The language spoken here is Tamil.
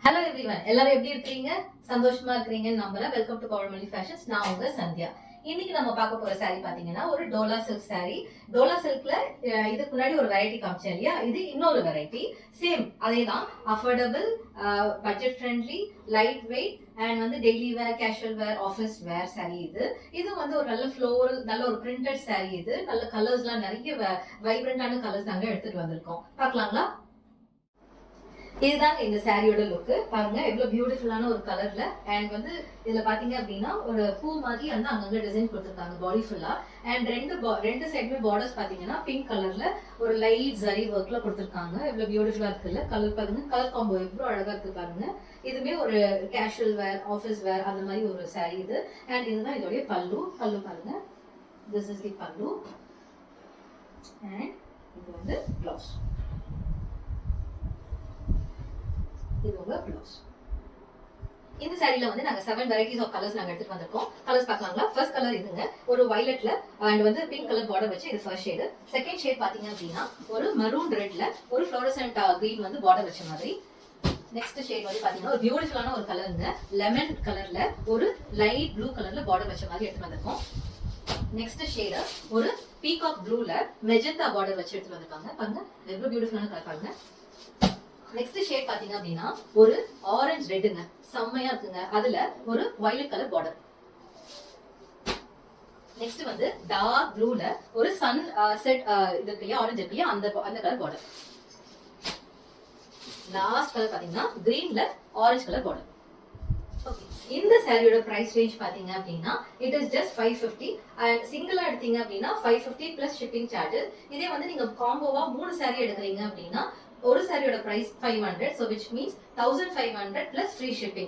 ஹலோ எவ்ரிவன், எல்லாரும் எப்படி இருக்கீங்க? சந்தோஷமா இருக்கிறீங்கன்னு நம்புறேன். Welcome to Powermani fashions. நான் உங்க சந்தியா. இன்னைக்கு நம்ம பார்க்க போற saree பாத்தீங்கன்னா ஒரு டோலா சில்க் saree. டோலா சில்க்ல இதுக்கு முன்னாடி ஒரு வெரைட்டி காமிச்சேன் இல்லையா? இது இன்னொரு வெரைட்டி. சேம் அதேதான். Affordable, budget friendly, light weight and வந்து daily wear, casual wear, office wear saree இது. இது வந்து ஒரு நல்ல ஃப்ளோரல், நல்ல ஒரு பிரிண்டட் saree இது. நல்ல கலர்ஸ்லாம் நிறைய வைப்ரண்டான கலர்ஸ் நாங்க எடுத்துட்டு வந்திருக்கோம். பார்க்கலாங்களா? இதுதாங்க இந்த சாரியோட லுக். பாருங்க எவ்வளவு பியூட்டிஃபுல்லான ஒரு கலர்ல. அண்ட் வந்து இதுல பாத்தீங்க அப்படின்னா ஒரு பூ மாதிரி வந்து அங்கங்க டிசைன் கொடுத்துருக்காங்க பாடி ஃபுல்லா. அண்ட் ரெண்டு சைடுமே பார்டர்ஸ் பாத்தீங்கன்னா பிங்க் கலர்ல ஒரு லைட் ஜரி ஒர்க்ல கொடுத்துருக்காங்க. எவ்வளவு பியூட்டிஃபுல்லா இருக்குல்ல. கலர் பாருங்க, கலர் காம்போ எவ்வளவு அழகா இருக்கு பாருங்க. இதுமே ஒரு கேஷுவல் வேர், ஆஃபீஸ் வேர் அந்த மாதிரி ஒரு சாரி இது. அண்ட் இதுதான் இதோடைய பல்லு. பல்லு பாருங்க, திஸ் இஸ் தி பல்லு. அண்ட் இது வந்து பிளவுஸ். இது உங்க ப்ளவுஸ். இந்த சாரில வந்து நாங்க 7 வெரைட்டிஸ் ஆஃப் கலர்ஸ் நாங்க எடுத்துட்டு வந்திருக்கோம். கலர்ஸ் பார்க்கலாங்களா? ஃபர்ஸ்ட் கலர் இதுங்க, ஒரு வயலட்ல அண்ட் வந்து பிங்க் கலர் பார்டர் வச்சு இது ஃபர்ஸ்ட் ஷேட். செகண்ட் ஷேட் பாத்தீங்க அப்படின்னா ஒரு மரூன் ரெட்ல ஒரு ஃப்ளோரசன்ட் கிரீன் வந்து பார்டர் வச்ச மாதிரி. நெக்ஸ்ட் ஷேட் வந்து பாத்தீங்கன்னா ஒரு பியூட்டிஃபுல்லான ஒரு கலருங்க, லெமன் கலர்ல ஒரு லைட் ப்ளூ கலர்ல பார்டர் வச்ச மாதிரி எடுத்துட்டு வந்திருக்கோம். நெக்ஸ்ட் ஷேட் ஒரு பீகாக் ப்ளூல மெஜந்தா பார்டர் வச்சு எடுத்துட்டு வந்திருக்காங்க. பாருங்க எவ்வளவு பியூட்டிஃபுல்லான கலர் பாருங்க. நெக்ஸ்ட் ஷேட் பாத்தீங்க அப்படின்னா ஒரு ஆரஞ்சு ரெட்டுங்க, செம்மையா இருக்குங்க. அதுல ஒரு வயலட் கலர் பார்டர். நெக்ஸ்ட் வந்து டார்க் ப்ளூல ஒரு சன் செட் இது இருக்கு, ஆரஞ்சு இருக்கு, அந்த கலர் பார்டர். லாஸ்ட் கலர் பாத்தீங்கன்னா கிரீன்ல ஆரஞ்சு கலர் பார்டர். இந்த சாரியோட பிரைஸ் ரேஞ்ச் பாத்தீங்க அப்படின்னா இட் இஸ் ஜஸ்ட் 550. அண்ட் சிங்கிளா எடுத்தீங்க அப்படின்னா 550 பிளஸ் ஷிப்பிங் சார்ஜஸ். இதே வந்து நீங்க காம்போவா 3 சாரி எடுக்கிறீங்க அப்படின்னா ஒரு சாரியோட price 500, so which means 1500 plus free shipping.